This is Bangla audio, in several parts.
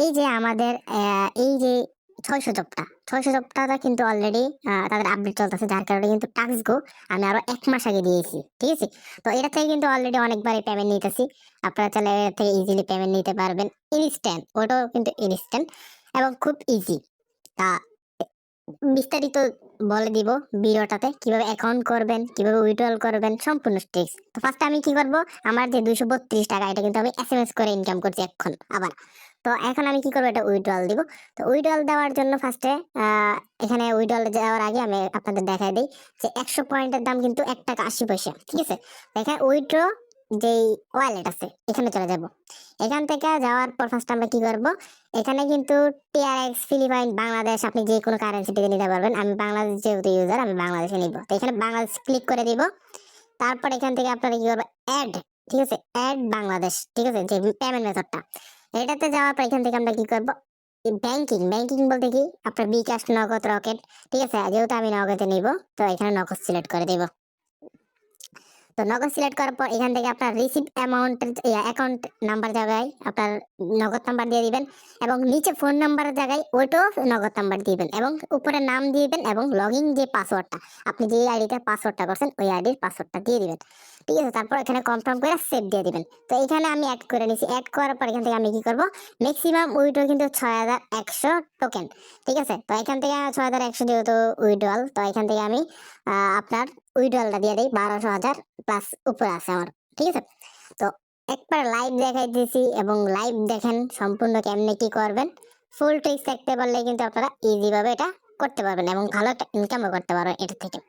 এই যে আমাদের এই যে ৬০০ জবটা কিন্তু অলরেডি তাদের আপডেট চলতেছে, যার কারণে কিন্তু টাস্ক গো আমি আরো ১ মাস আগে দিয়েছি। ঠিক আছে? তো এটা থেকে কিন্তু অলরেডি অনেকবারই পেমেন্ট নিতেছি। আপনারা চাইলে এর থেকে ইজিলি পেমেন্ট নিতে পারবেন। ইনস্ট্যান্ট, ওটাও কিন্তু ইনস্ট্যান্ট এবং খুব ইজি। তা বিস্তারিত বলে দিব ভিডিওটাতে, কিভাবে অ্যাকাউন্ট করবেন, কিভাবে উইথড্রল করবেন, সম্পূর্ণ টিপস। তো ফার্স্টে আমি কি করব, আমার যে ২৩২ টাকা এটা কিন্তু আমি এসএমএস করে ইনকাম করছি এখন আবার। তো এখন আমি কি করব, এটা উইথড্রল দিব। তো উইথড্রল দেওয়ার জন্য ফার্স্টে এখানে উইথড্রল যাওয়ার আগে আমি আপনাদের দেখাই দেই যে ১০০ পয়েন্টের দাম কিন্তু ১ টাকা ৮০ পয়সা। ঠিক আছে? এখানে উইথড্র যেই ওয়ালেট আছে এখানে চলে যাব। এখান থেকে যাওয়ার পর ফার্স্ট আমরা কি করব, এখানে কিন্তু টিআরএক্স, ফিলিপাইন, বাংলাদেশ আপনি যে কোনো কারেন্সিতে নিতে পারবেন। আমি বাংলাদেশ যেহেতু ইউজার, আমি বাংলাদেশে নিব। তো এখানে বাংলাদেশ ক্লিক করে দিব। তারপর এখান থেকে আপনারা কি করবেন, অ্যাড, ঠিক আছে, অ্যাড বাংলাদেশ, ঠিক আছে, যে পেমেন্ট মেথডটা এটাতে যাওয়ার পর এখান থেকে আমরা কি করব, ব্যাংকিং, ব্যাংকিং বলতে কি আপনার বিকাশ, নগদ, রকেট। ঠিক আছে? যেহেতু আমি নগদে নিব, তো এখানে নগদ সিলেক্ট করে দেব। তো নগদ সিলেক্ট করার পর এখান থেকে আপনার রিসিভ অ্যামাউন্টের অ্যাকাউন্ট নাম্বার জায়গায় আপনার নগদ নাম্বার দিয়ে দিবেন, এবং নিচে ফোন নাম্বারের জায়গায় ওইটাও নগদ নাম্বার দিবেন, এবং উপরে নাম দিবেন, এবং লগইন যে পাসওয়ার্ডটা আপনি যে আইডিতে পাসওয়ার্ডটা করছেন ওই আইডির পাসওয়ার্ডটা দিয়ে দিবেন। ঠিক আছে? তারপর এখানে কনফার্ম করে সেভ দিয়ে দিবেন। তো এখানে আমি অ্যাড করে নিছি। অ্যাড করার পর এখান থেকে আমি কি করব, ম্যাক্সিমাম উইথড্র কিন্তু ৬,১০০ টোকেন। ঠিক আছে? তো এখান থেকে ৬,১০০ যেহেতু উইথড্রল, তো এখান থেকে আমি আপনার উইথড্রলটা দিয়ে দেই ১২,০০০ প্লাস উপরে আছে আমার। ঠিক আছে? তো একবার লাইভ দেখাই দিয়েছি, এবং লাইভ দেখেন সম্পূর্ণ কেমনে কি করবেন। ফুল ট্রিক্স দেখতে পারলে কিন্তু আপনারা ইজি ভাবে এটা করতে পারবেন, এবং ভালো একটা ইনকামও করতে পারবেন এটা থেকে।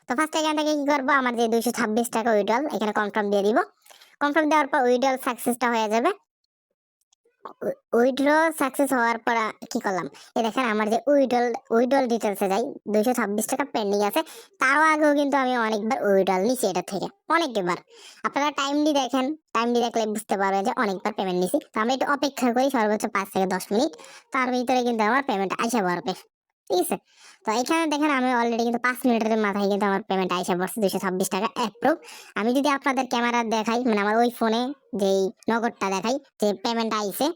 তো ফার্স্ট এখান থেকে কি করবো, আমার যে ২২৬ টাকা উইথড্রল এখানে কনফার্ম দিয়ে দিব। কনফার্ম দেওয়ার পর উইথড্রল সাকসেসটা হয়ে যাবে। উইথড্র সাকসেস হওয়ার পর কি করলাম, এই দেখেন আমার যে উইথড্রল ডিটেলসে যাই, ২২৬ টাকা পেন্ডিং আছে। তারও আগেও কিন্তু আমি অনেকবার উইথড্রল নিছি এটা থেকে, অনেকবার। আপনারা টাইমলি দেখেন, টাইমলি দেখলে বুঝতে পারবেন যে অনেকবার পেমেন্ট নিছি। তো আমি একটু অপেক্ষা করি সর্বোচ্চ ৫ থেকে ১০ মিনিট, তার ভিতরে কিন্তু আমার পেমেন্ট আইসা পড়বে। ঠিক আছে? তো এখানে দেখেন আমি অলরেডি কিন্তু ৫ মিনিটের মাথায় কিন্তু আমার পেমেন্ট আইসা পড়ছে ২২৬ টাকা অ্যাপ্রুভ। আমি যদি আপনাদের ক্যামেরা দেখাই, মানে আমার ওই ফোনে যেই নগদটা দেখাই যে পেমেন্ট আইছে,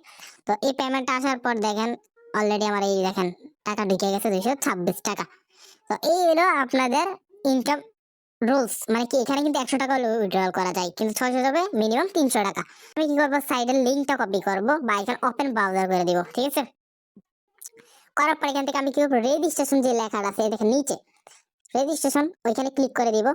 তো এই পেমেন্টটা আসার পর দেখেন অলরেডি আমার এই দেখেন টাকা ঢুকে গেছে ২২৬ টাকা। তো এই হলো আপনাদের ইনকাম রুলস, মানে কি এখানে কিন্তু ১০০ টাকা উইথড্রল করা যায়, কিন্তু ৬০০ যাবে মিনিমাম ৩০০ টাকা। আমি কি করবো, সাইডের লিঙ্কটা কপি করব বা এখানে ওপেন ব্রাউজার করে দিব। ঠিক আছে? করার পর এখান থেকে আমি কি করবো, রেজিস্ট্রেশন যে লেখাটা আছে এই দেখেন নিচে রেজিস্ট্রেশন, ওইখানে ক্লিক করে দিব।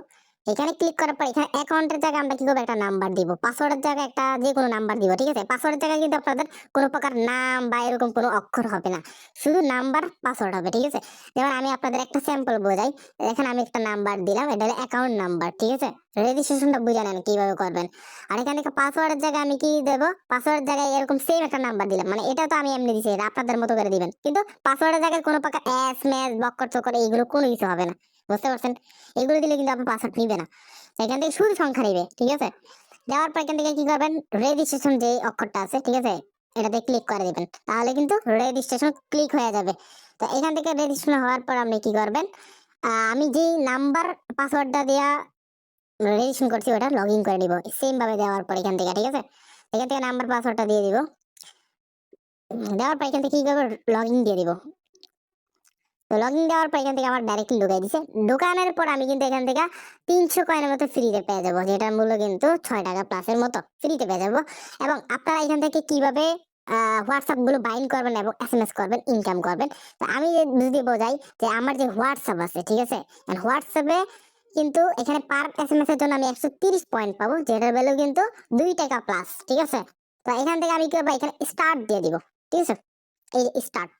এখানে ক্লিক করার পর এখানে অ্যাকাউন্টের জায়গায় আমরা কি করবো, একটা নাম্বার দিব, পাসওয়ার্ডের জায়গায় একটা যে কোনো নাম্বার দিব। ঠিক আছে? পাসওয়ার্ডের জায়গায় কিন্তু আপনাদের কোনো প্রকার নাম বা এরকম কোনো অক্ষর হবে না, শুধু নাম্বার পাসওয়ার্ড হবে। ঠিক আছে? যেমন আমি আপনাদের একটা স্যাম্পল বোঝাই। এখানে আমি একটা নাম্বার দিলাম, এটা হলো অ্যাকাউন্ট নাম্বার। ঠিক আছে? রেজিস্ট্রেশনটা বুঝে নেন কিভাবে করবেন। আর এখানে পাসওয়ার্ডের জায়গায় আমি কি দেবো, পাসওয়ার্ডের জায়গায় এরকম সেম একটা নাম্বার দিলাম, মানে এটা তো আমি এমনি দিচ্ছি, এটা আপনাদের মতো করে দিবেন, কিন্তু পাসওয়ার্ডের জায়গায় কোনো প্রকার এস ম্যাচ বক্কর চক্কর এইগুলো কোনো কিছু হবে না। বুঝতে পারছেন? এগুলো দিলে কিন্তু আপনার পাসওয়ার্ড নিবে না, এখান থেকে শুধু সংখ্যা নিবে। ঠিক আছে? দেওয়ার পর এখান থেকে কি করবেন, রেজিস্ট্রেশন যে অক্ষরটা আছে, ঠিক আছে, এটাতে ক্লিক করে দিবেন, তাহলে কিন্তু রেজিস্ট্রেশন ক্লিক হয়ে যাবে। তো এখান থেকে রেজিস্ট্রেশন হওয়ার পর আপনি কি করবেন, আমি যেই নাম্বার পাসওয়ার্ডটা দেওয়া রেজিস্ট্রেশন করছি ওটা লগ ইন করে নিব সেম ভাবে দেওয়ার পর এখান থেকে। ঠিক আছে? এখান থেকে নাম্বার পাসওয়ার্ডটা দিয়ে দিব। দেওয়ার পর এখান থেকে কি করবো, লগ ইন দিয়ে দিব। তো লগইন দেওয়ার পর এখান থেকে আমার ডাইরেক্টলি ঢুকাই দিছে। ঢুকানোর পর আমি কিন্তু এখান থেকে ৩০০ কয়েনের মতো ফ্রিতে পেয়ে যাবো, যেটার মূল্য কিন্তু ৬ টাকা প্লাসের মতো ফ্রিতে পেয়ে যাবো। এবং আপনারা এখান থেকে কিভাবে হোয়াটসঅ্যাপ গুলো বাইন্ড করবেন এবং এসএমএস করবেন, ইনকাম করবেন। তো আমি যদি বোঝাই যে আমার যে হোয়াটসঅ্যাপ আছে, ঠিক আছে, হোয়াটসঅ্যাপে কিন্তু এখানে পার এসএমএস এর জন্য আমি ১৩০ পয়েন্ট পাবো, যেটার ভ্যালু কিন্তু ২ টাকা প্লাস। ঠিক আছে? তো এখান থেকে আমি কি করবো, এখানে স্টার্ট দিয়ে দিব। ঠিক আছে? এই স্টার্ট,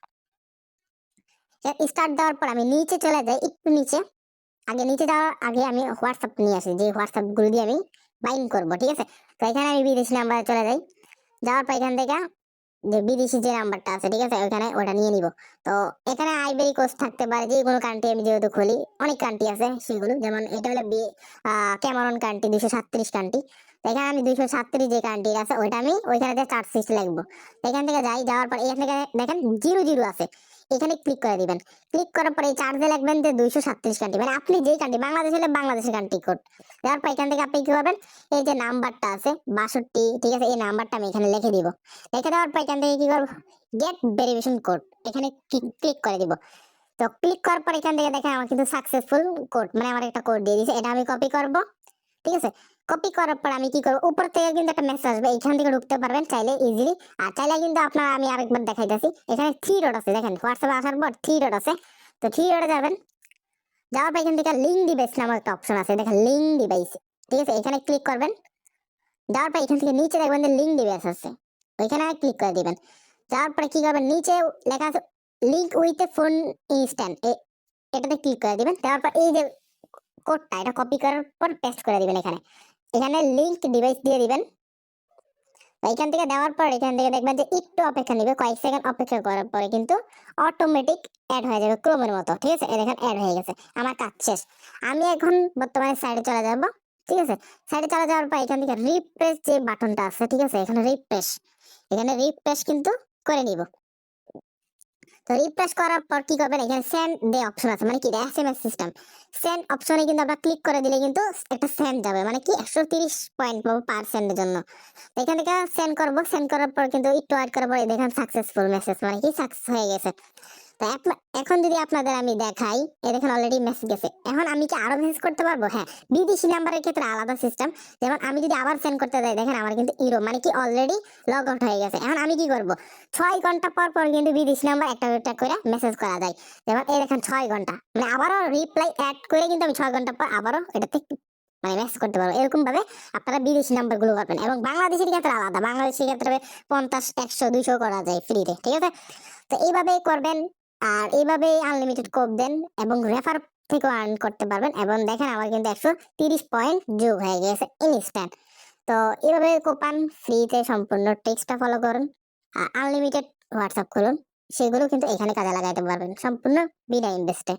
স্টার্ট দেওয়ার পর আমি নিচে চলে যাই, একটু নিচে। আগে নিচে যাওয়ার আগে আমি হোয়াটসঅ্যাপ নিয়ে আসি, যে হোয়াটসঅ্যাপ গুলো দিয়ে আমি বাইন্ড করবো। ঠিক আছে? তো এখানে আমি বিদেশি নাম্বারে চলে যাই। যাওয়ার পর এখান থেকে যে বিদেশি যে নাম্বারটা আছে, ঠিক আছে, ওখানে ওটা নিয়ে নিব। তো এখানে আইভরি কোস্ট থাকতে পারে, যে কোনো কান্ট্রি আমি যেহেতু খুলি, অনেক কান্ট্রি আছে সেগুলো, যেমন এটা হলো ক্যামেরন কান্ট্রি, ২৩৭ কান্ট্রি। তো এখানে আমি ২৩৭ যে কান্ট্রি আছে ওইটা আমি ওইখানে চার্জ লিখবো। এখান থেকে যাই, যাওয়ার পর এখান থেকে দেখেন ০০ আছে, এখানে ক্লিক করে দিবেন। ক্লিক করার পরে এই চার্জে লিখবেন যে 237 কান্ট্রি, মানে আপনি যেই কান্ট্রি, বাংলাদেশ হলে বাংলাদেশের কান্ট্রি কোড দেওয়ার পর এখান থেকে আপনি কি করবেন, এই যে নাম্বারটা আছে 62, ঠিক আছে, এই নাম্বারটা আমি এখানে লিখে দিব। লিখে দেওয়ার পর এখান থেকে কি করব, গেট ভেরিফিকেশন কোড, এখানে ক্লিক করে দিব। তো ক্লিক করার পর এখান থেকে দেখেন আমার কিন্তু সাকসেসফুল কোড, মানে আমার একটা কোড দিয়ে দিয়েছে, এটা আমি কপি করব। ঠিক আছে, কপি করার পর আমি কি করব, উপর থেকে কিন্তু একটা মেসেজ আসবে, এখান থেকে ঢুকতে পারবেন চাইলে ইজিলি। আর চাইলে কিন্তু আপনার, আমি আরেকবার দেখাইতেছি, এখানে থ্রি ডট আছে, দেখেন হোয়াটসঅ্যাপে আসার পর থ্রি ডট আছে। তো থ্রি ডটে যাবেন, যাওয়ার পর এখান থেকে লিঙ্ক ডিভাইস নামে একটা অপশন আছে, দেখেন লিঙ্ক ডিভাইস, ঠিক আছে, এখানে ক্লিক করবেন। যাওয়ার পর এখান থেকে নিচে দেখবেন যে লিঙ্ক ডিভাইস আছে, ওইখানে ক্লিক করে দিবেন। যাওয়ার পরে কি করবেন, নিচে লেখা আছে link with a phone instant, এটাতে ক্লিক করে দিবেন। দেওয়ার পর এই যে কোডটা, এটা কপি করার পর পেস্ট করে দিবেন এখানে, এখানে লিংক ডিভাইস দিয়ে দিবেন। এখান থেকে দেওয়ার পর এখান থেকে দেখবেন যে একটু অপেক্ষা নেবে, কয়েক সেকেন্ড অপেক্ষা করার পরে কিন্তু অটোমেটিক অ্যাড হয়ে যাবে ক্রোমের মতো। ঠিক আছে, দেখেন অ্যাড হয়ে গেছে, আমার কাজ শেষ। আমি এখন বর্তমানে সাইডে চলে যাব। ঠিক আছে, সাইডে চলে যাওয়ার পর এখান থেকে রিফ্রেশ যে বাটনটা আছে, ঠিক আছে, এখানে রিফ্রেশ কিন্তু করে নিব। তো রিফ্রেশ করার পর কি করবেন, এখানে সেন্ড দে অপশন আছে, মানে কি এসএমএস সিস্টেম, সেন্ড অপশনে কিন্তু আপনারা ক্লিক করে দিলে কিন্তু একটা সেন্ড যাবে, মানে কি 130 পয়েন্ট পাবো পার সেন্ডের জন্য। তো এখান থেকে সেন্ড করব, সেন্ড করার পর কিন্তু একটু ওয়েট করার পর দেখেন সাকসেসফুল মেসেজ, মানে কি সাকসেস হয়ে গেছে। তো এখন যদি আপনাদের আমি দেখাই, এই দেখেন অলরেডি মেসেজ গেছে। এখন আমি কি আরো মেসেজ করতে পারবো? হ্যাঁ, বিদেশি নাম্বারের ক্ষেত্রে আলাদা সিস্টেম। যেমন আমি যদি আবার সেন্ড করতে যাই, দেখেন আমার কিন্তু ইরো, মানে কি অলরেডি লগ আউট হয়ে গেছে। এখন আমি কি করব, 6 ঘন্টা পর পর কিন্তু বিদেশি নাম্বার একটা একটা করে মেসেজ করা যায়। যেমন এই দেখেন 6 ঘন্টা, মানে আবারও রিপ্লাই অ্যাড করে কিন্তু আমি 6 ঘন্টা পর আবারও এটাতে মানে মেসেজ করতে পারবো। এরকম ভাবে আপনারা বিদেশি নাম্বার গুলো করবেন। এবং বাংলাদেশের ক্ষেত্রে আলাদা, বাংলাদেশের ক্ষেত্রে 50, 100, 200 করা যায় ফ্রিতে। ঠিক আছে, তো এইভাবেই করবেন। আর এইভাবে আনলিমিটেড কোড দেন এবং রেফার থেকেও আর্ন করতে পারবেন। এবং দেখেন আমার কিন্তু 130 পয়েন্ট যোগ হয়ে গেছে ইনস্ট্যান্ট। তো এইভাবে কোপান ফ্রিতে, সম্পূর্ণ টেক্সটটা ফলো করুন আর আনলিমিটেড হোয়াটসঅ্যাপ খুলুন, সেগুলো কিন্তু এখানে কাজে লাগাইতে পারবেন সম্পূর্ণ বিনা ইনভেস্টে।